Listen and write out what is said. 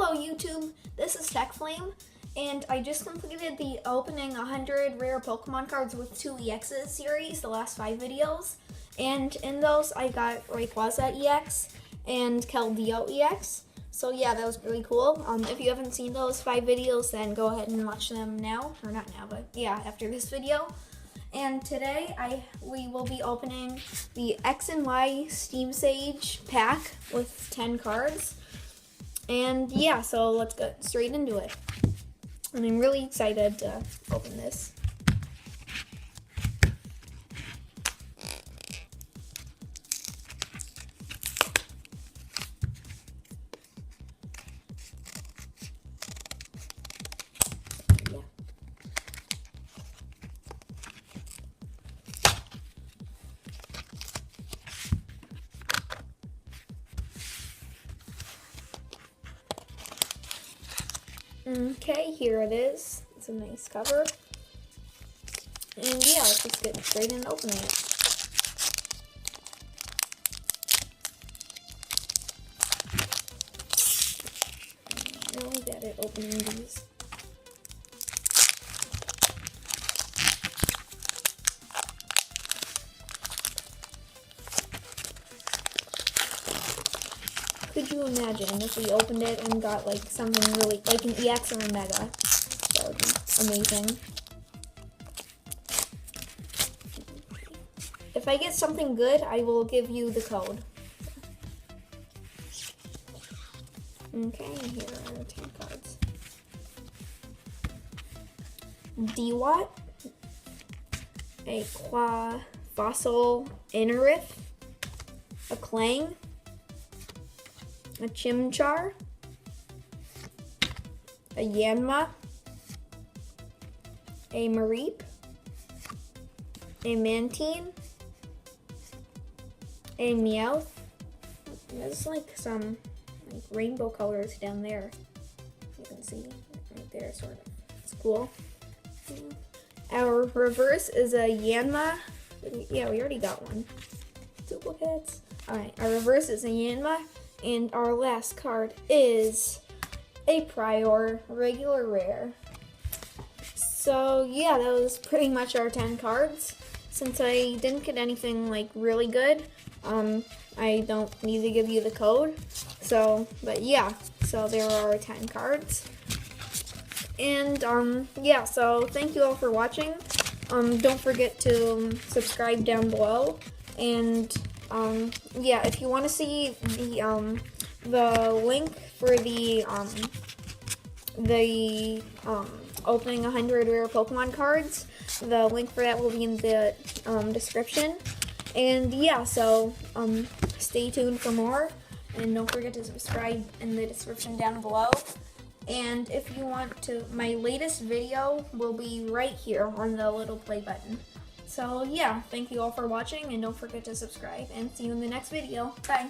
Hello YouTube, this is TechFlame, and I just completed the opening 100 rare Pokemon cards with 2 EXs series, the last 5 videos, and in those I got Rayquaza EX and Keldeo EX, so yeah, that was really cool. If you haven't seen those 5 videos, then go ahead and watch them now, or not now, but yeah, after this video. And today we will be opening the X and Y Steam Sage pack with 10 cards. And yeah, so let's get straight into it. And I'm really excited to open this. Okay, here it is. It's a nice cover. And yeah, let's just get straight into opening it. I'm really bad at opening these. Could you imagine if we opened it and got like something really, like an EX or a Mega? That would be amazing. If I get something good, I will give you the code. Okay, here are 10 cards. Dewott, a Fossil Inorith, a Clang, a Chimchar, a Yanma, a Mareep, a Mantine, a Meowth. There's like some rainbow colors down there. You can see right there, sort of. It's cool. Our reverse is a Yanma. Yeah, we already got one. Duplicates. Alright, our reverse is a Yanma. And our last card is a Prior, regular rare. So yeah, that was pretty much our 10 cards. Since I didn't get anything like really good, I don't need to give you the code. So, but yeah, so there are our 10 cards. And yeah, so thank you all for watching. Don't forget to subscribe down below. And yeah, if you want to see the link for the opening 100 rare Pokemon cards, the link for that will be in the description. And yeah, so stay tuned for more, and don't forget to subscribe in the description down below. And if you want to, my latest video will be right here on the little play button. So yeah, thank you all for watching, and don't forget to subscribe, and see you in the next video. Bye!